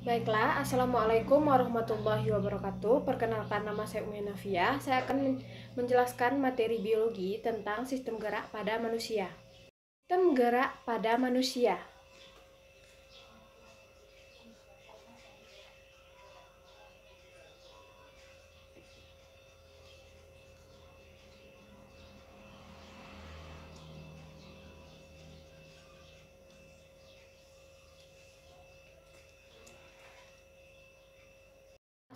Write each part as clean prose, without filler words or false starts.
Baiklah, Assalamualaikum warahmatullahi wabarakatuh. Perkenalkan, nama saya Umi Nafia. Saya akan menjelaskan materi biologi tentang sistem gerak pada manusia. Sistem gerak pada manusia.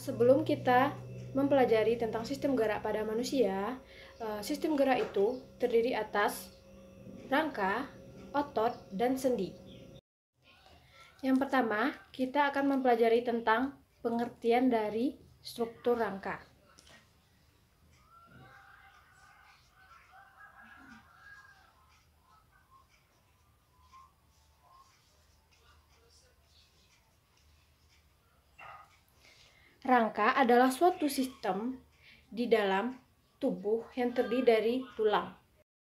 Sebelum kita mempelajari tentang sistem gerak pada manusia, sistem gerak itu terdiri atas rangka, otot, dan sendi. Yang pertama, kita akan mempelajari tentang pengertian dari struktur rangka. Rangka adalah suatu sistem di dalam tubuh yang terdiri dari tulang.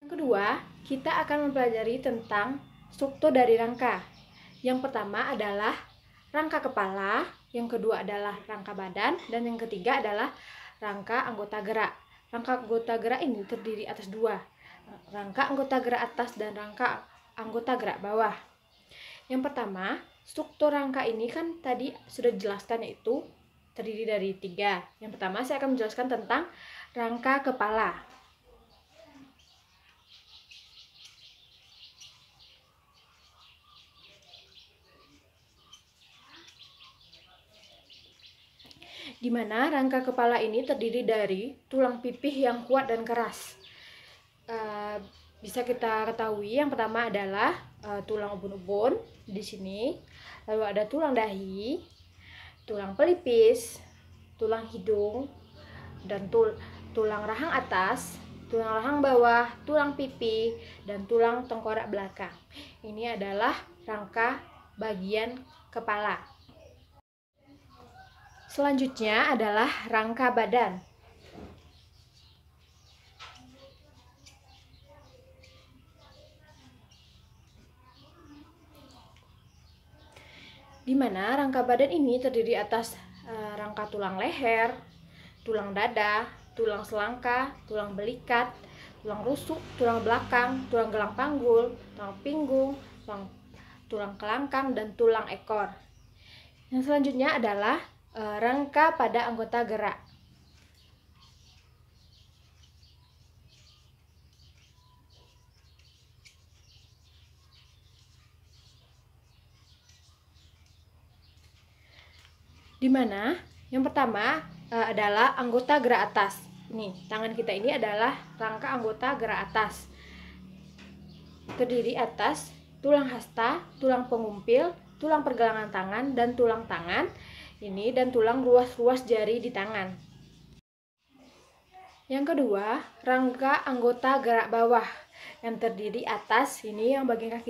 Yang kedua, kita akan mempelajari tentang struktur dari rangka. Yang pertama adalah rangka kepala, yang kedua adalah rangka badan, dan yang ketiga adalah rangka anggota gerak. Rangka anggota gerak ini terdiri atas dua, rangka anggota gerak atas dan rangka anggota gerak bawah. Yang pertama, struktur rangka ini kan tadi sudah dijelaskan, yaitu terdiri dari tiga. Yang pertama, saya akan menjelaskan tentang rangka kepala. Di mana rangka kepala ini terdiri dari tulang pipih yang kuat dan keras. Bisa kita ketahui, yang pertama adalah tulang ubun-ubun di sini, lalu ada tulang dahi, tulang pelipis, tulang hidung, dan tulang rahang atas, tulang rahang bawah, tulang pipi, dan tulang tengkorak belakang. Ini adalah rangka bagian kepala. Selanjutnya adalah rangka badan. Di mana rangka badan ini terdiri atas rangka tulang leher, tulang dada, tulang selangka, tulang belikat, tulang rusuk, tulang belakang, tulang gelang panggul, tulang pinggung, tulang kelangkang, dan tulang ekor. Yang selanjutnya adalah rangka pada anggota gerak. Di mana yang pertama adalah anggota gerak atas. Nih, tangan kita ini adalah rangka anggota gerak atas. Terdiri atas tulang hasta, tulang pengumpil, tulang pergelangan tangan, dan tulang tangan. Ini dan tulang ruas-ruas jari di tangan. Yang kedua, rangka anggota gerak bawah yang terdiri atas, ini yang bagian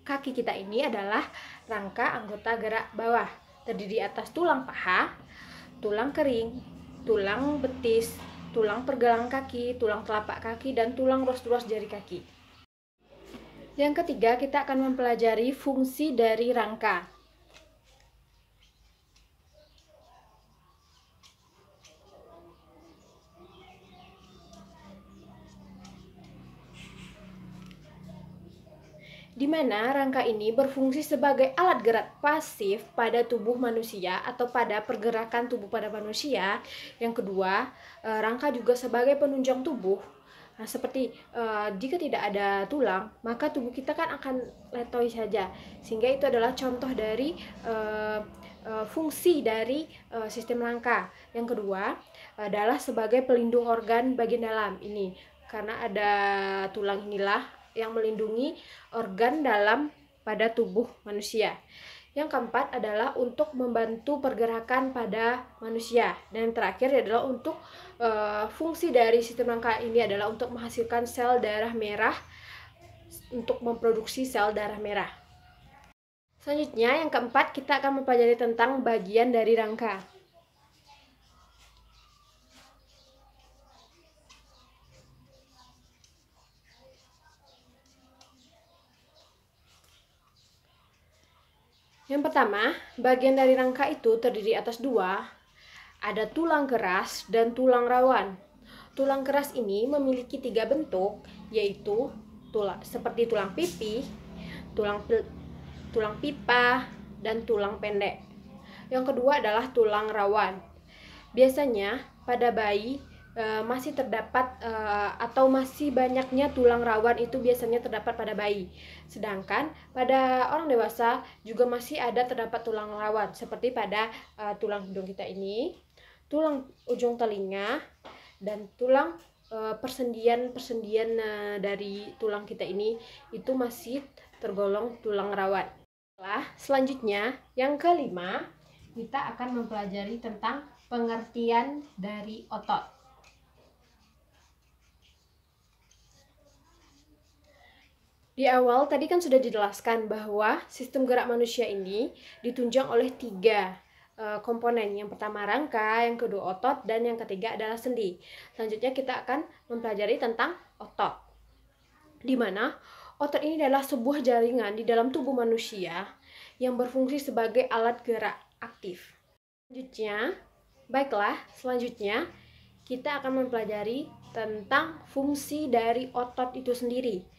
kaki kita ini adalah rangka anggota gerak bawah. Terdiri atas tulang paha, tulang kering, tulang betis, tulang pergelangan kaki, tulang telapak kaki, dan tulang ruas-ruas jari kaki. Yang ketiga, kita akan mempelajari fungsi dari rangka. Di mana rangka ini berfungsi sebagai alat gerak pasif pada tubuh manusia atau pada pergerakan tubuh pada manusia. Yang kedua, rangka juga sebagai penunjang tubuh. Nah, seperti jika tidak ada tulang, maka tubuh kita kan akan letoi saja. Sehingga itu adalah contoh dari fungsi dari sistem rangka. Yang kedua adalah sebagai pelindung organ bagian dalam ini. Karena ada tulang inilah yang melindungi organ dalam pada tubuh manusia. Yang keempat adalah untuk membantu pergerakan pada manusia. Dan yang terakhir adalah untuk fungsi dari sistem rangka ini adalah untuk menghasilkan sel darah merah, untuk memproduksi sel darah merah. Selanjutnya, yang keempat, kita akan mempelajari tentang bagian dari rangka. Yang pertama, bagian dari rangka itu terdiri atas dua, ada tulang keras dan tulang rawan. Tulang keras ini memiliki tiga bentuk, yaitu seperti tulang pipi, tulang pipa, dan tulang pendek. Yang kedua adalah tulang rawan. Biasanya pada bayi masih terdapat atau masih banyaknya tulang rawan itu biasanya terdapat pada bayi. Sedangkan pada orang dewasa juga masih ada terdapat tulang rawan seperti pada tulang hidung kita ini, tulang ujung telinga, dan tulang persendian-persendian dari tulang kita ini itu masih tergolong tulang rawan. Selanjutnya, yang kelima, kita akan mempelajari tentang pengertian dari otot. Di awal tadi kan sudah dijelaskan bahwa sistem gerak manusia ini ditunjang oleh tiga komponen. Yang pertama rangka, yang kedua otot, dan yang ketiga adalah sendi. Selanjutnya kita akan mempelajari tentang otot, di mana otot ini adalah sebuah jaringan di dalam tubuh manusia yang berfungsi sebagai alat gerak aktif. Selanjutnya kita akan mempelajari tentang fungsi dari otot itu sendiri.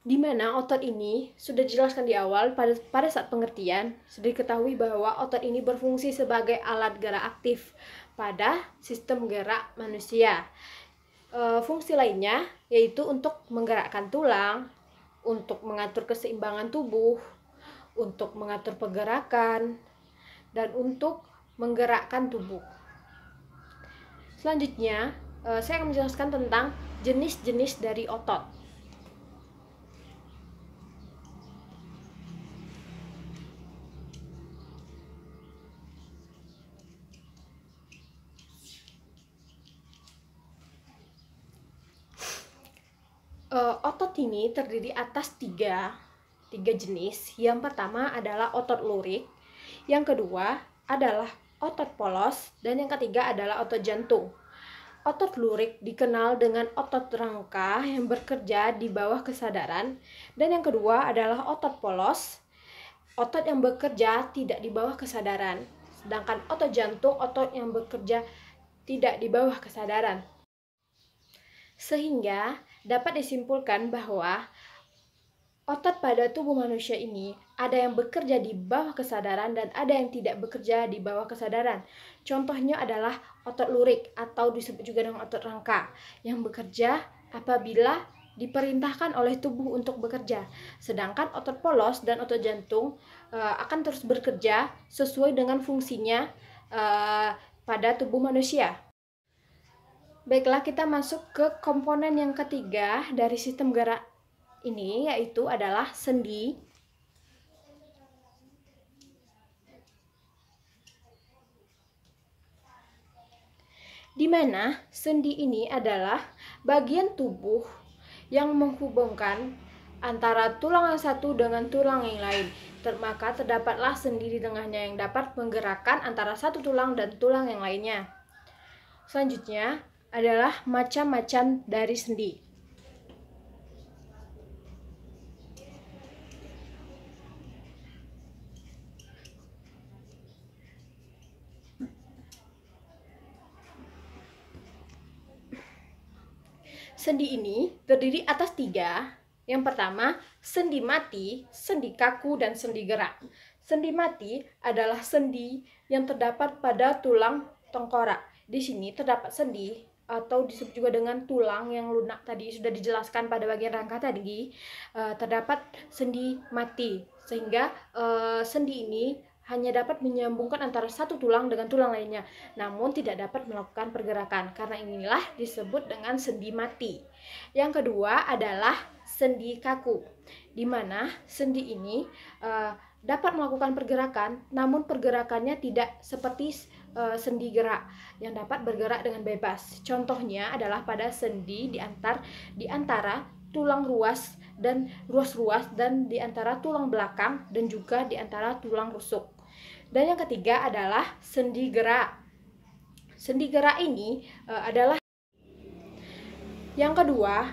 Di mana otot ini sudah dijelaskan di awal pada saat pengertian sudah diketahui bahwa otot ini berfungsi sebagai alat gerak aktif pada sistem gerak manusia. Fungsi lainnya yaitu untuk menggerakkan tulang, untuk mengatur keseimbangan tubuh, untuk mengatur pergerakan, dan untuk menggerakkan tubuh. Selanjutnya, saya akan menjelaskan tentang jenis-jenis dari otot. Otot ini terdiri atas tiga jenis. Yang pertama adalah otot lurik, yang kedua adalah otot polos, dan yang ketiga adalah otot jantung. Otot lurik dikenal dengan otot rangka yang bekerja di bawah kesadaran, dan yang kedua adalah otot polos, otot yang bekerja tidak di bawah kesadaran. Sedangkan otot jantung, otot yang bekerja tidak di bawah kesadaran. Sehingga dapat disimpulkan bahwa otot pada tubuh manusia ini ada yang bekerja di bawah kesadaran dan ada yang tidak bekerja di bawah kesadaran. Contohnya adalah otot lurik atau disebut juga dengan otot rangka yang bekerja apabila diperintahkan oleh tubuh untuk bekerja. Sedangkan otot polos dan otot jantung akan terus bekerja sesuai dengan fungsinya pada tubuh manusia. Baiklah, kita masuk ke komponen yang ketiga dari sistem gerak ini, yaitu adalah sendi. Di mana sendi ini adalah bagian tubuh yang menghubungkan antara tulang yang satu dengan tulang yang lain. Maka terdapatlah sendi di tengahnya yang dapat menggerakkan antara satu tulang dan tulang yang lainnya. Selanjutnya adalah macam-macam dari sendi. Sendi ini terdiri atas tiga. Yang pertama, sendi mati, sendi kaku, dan sendi gerak. Sendi mati adalah sendi yang terdapat pada tulang tengkorak. Di sini terdapat sendi atau disebut juga dengan tulang yang lunak tadi sudah dijelaskan pada bagian rangka tadi, terdapat sendi mati, sehingga sendi ini hanya dapat menyambungkan antara satu tulang dengan tulang lainnya, namun tidak dapat melakukan pergerakan. Karena inilah disebut dengan sendi mati. Yang kedua adalah sendi kaku, di mana sendi ini dapat melakukan pergerakan, namun pergerakannya tidak seperti sendi gerak yang dapat bergerak dengan bebas. Contohnya adalah pada sendi di antara tulang ruas ruas dan di antara tulang belakang dan juga di antara tulang rusuk. Dan yang ketiga adalah sendi gerak. Sendi gerak ini adalah Yang kedua,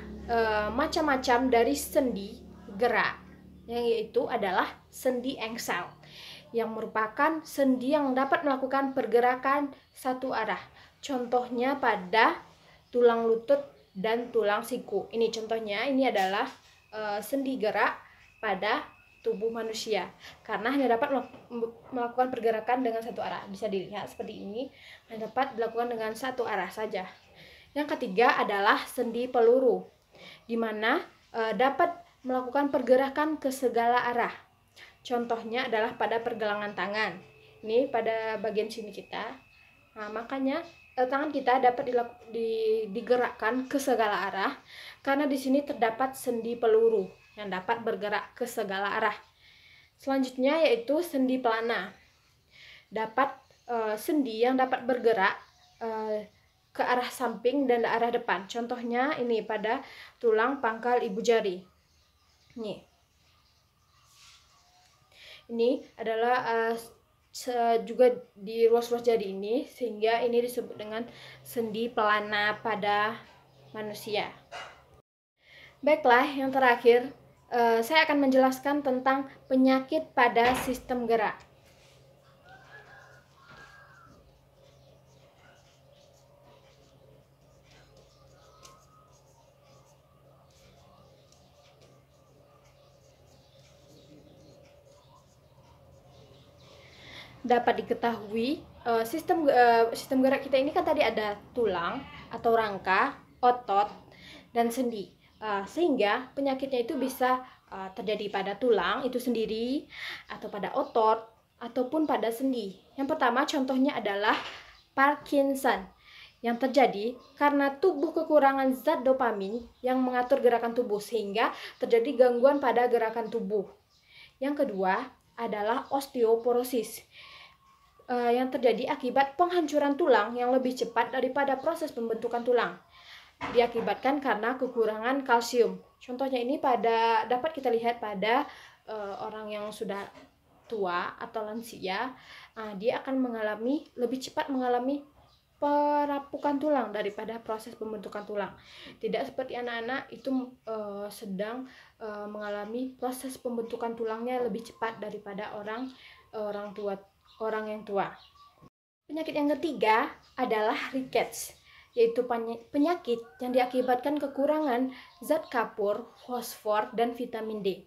macam-macam dari sendi gerak, yang yaitu adalah sendi engsel, yang merupakan sendi yang dapat melakukan pergerakan satu arah. Contohnya pada tulang lutut dan tulang siku. Ini contohnya, ini adalah sendi gerak pada tubuh manusia, karena hanya dapat melakukan pergerakan dengan satu arah. Bisa dilihat seperti ini, hanya dapat dilakukan dengan satu arah saja. Yang ketiga adalah sendi peluru, di mana dapat melakukan pergerakan ke segala arah. Contohnya adalah pada pergelangan tangan. Ini pada bagian sini kita. Nah, makanya tangan kita dapat digerakkan ke segala arah karena di sini terdapat sendi peluru yang dapat bergerak ke segala arah. Selanjutnya yaitu sendi pelana. Dapat sendi yang dapat bergerak ke arah samping dan arah depan. Contohnya ini pada tulang pangkal ibu jari. Ini adalah juga di ruas-ruas jari ini, sehingga ini disebut dengan sendi pelana pada manusia. Baiklah, yang terakhir saya akan menjelaskan tentang penyakit pada sistem gerak. Dapat diketahui sistem gerak kita ini kan tadi ada tulang atau rangka, otot, dan sendi. Sehingga penyakitnya itu bisa terjadi pada tulang itu sendiri, atau pada otot, ataupun pada sendi. Yang pertama contohnya adalah Parkinson, yang terjadi karena tubuh kekurangan zat dopamin yang mengatur gerakan tubuh, sehingga terjadi gangguan pada gerakan tubuh. Yang kedua adalah osteoporosis, yang terjadi akibat penghancuran tulang yang lebih cepat daripada proses pembentukan tulang, diakibatkan karena kekurangan kalsium. Contohnya ini dapat kita lihat pada orang yang sudah tua atau lansia. Dia akan lebih cepat mengalami perapukan tulang daripada proses pembentukan tulang. Tidak seperti anak-anak itu sedang mengalami proses pembentukan tulangnya lebih cepat daripada orang yang tua. Penyakit yang ketiga adalah rickets, yaitu penyakit yang diakibatkan kekurangan zat kapur, fosfor, dan vitamin D.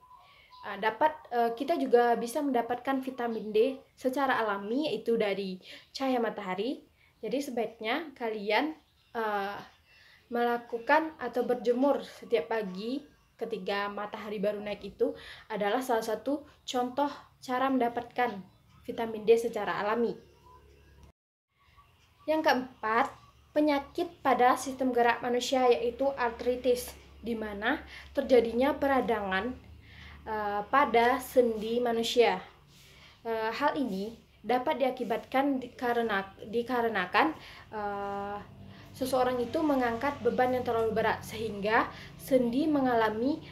Kita juga bisa mendapatkan vitamin D secara alami, yaitu dari cahaya matahari. Jadi sebaiknya kalian melakukan atau berjemur setiap pagi ketika matahari baru naik. Itu adalah salah satu contoh cara mendapatkan vitamin D secara alami. Yang keempat, penyakit pada sistem gerak manusia yaitu artritis, di mana terjadinya peradangan pada sendi manusia. Hal ini dapat diakibatkan dikarenakan seseorang itu mengangkat beban yang terlalu berat, sehingga sendi mengalami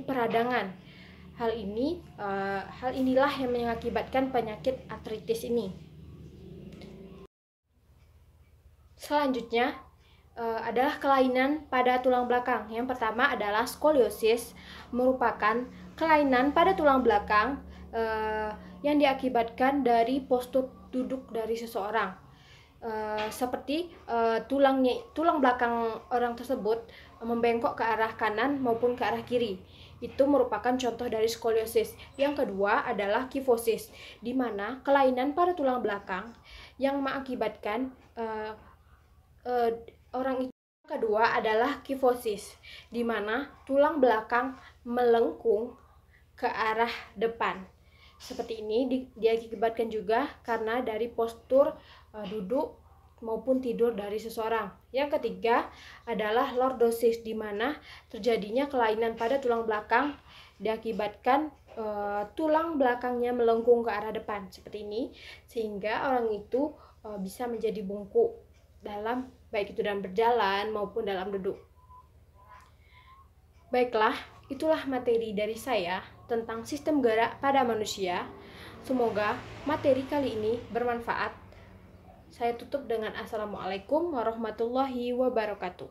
peradangan. Hal inilah yang mengakibatkan penyakit artritis ini. Selanjutnya adalah kelainan pada tulang belakang. Yang pertama adalah skoliosis, merupakan kelainan pada tulang belakang yang diakibatkan dari postur duduk dari seseorang. Seperti tulang belakang orang tersebut membengkok ke arah kanan maupun ke arah kiri. Itu merupakan contoh dari skoliosis. Yang kedua adalah kifosis, di mana kelainan pada tulang belakang yang mengakibatkan orang itu. Yang kedua adalah kifosis, di mana tulang belakang melengkung ke arah depan. Seperti ini diakibatkan juga karena dari postur duduk maupun tidur dari seseorang. Yang ketiga adalah lordosis, di mana terjadinya kelainan pada tulang belakang diakibatkan tulang belakangnya melengkung ke arah depan seperti ini, sehingga orang itu bisa menjadi bungkuk baik itu dalam berjalan maupun dalam duduk. Baiklah, itulah materi dari saya tentang sistem gerak pada manusia. Semoga materi kali ini bermanfaat. Saya tutup dengan Assalamualaikum warahmatullahi wabarakatuh.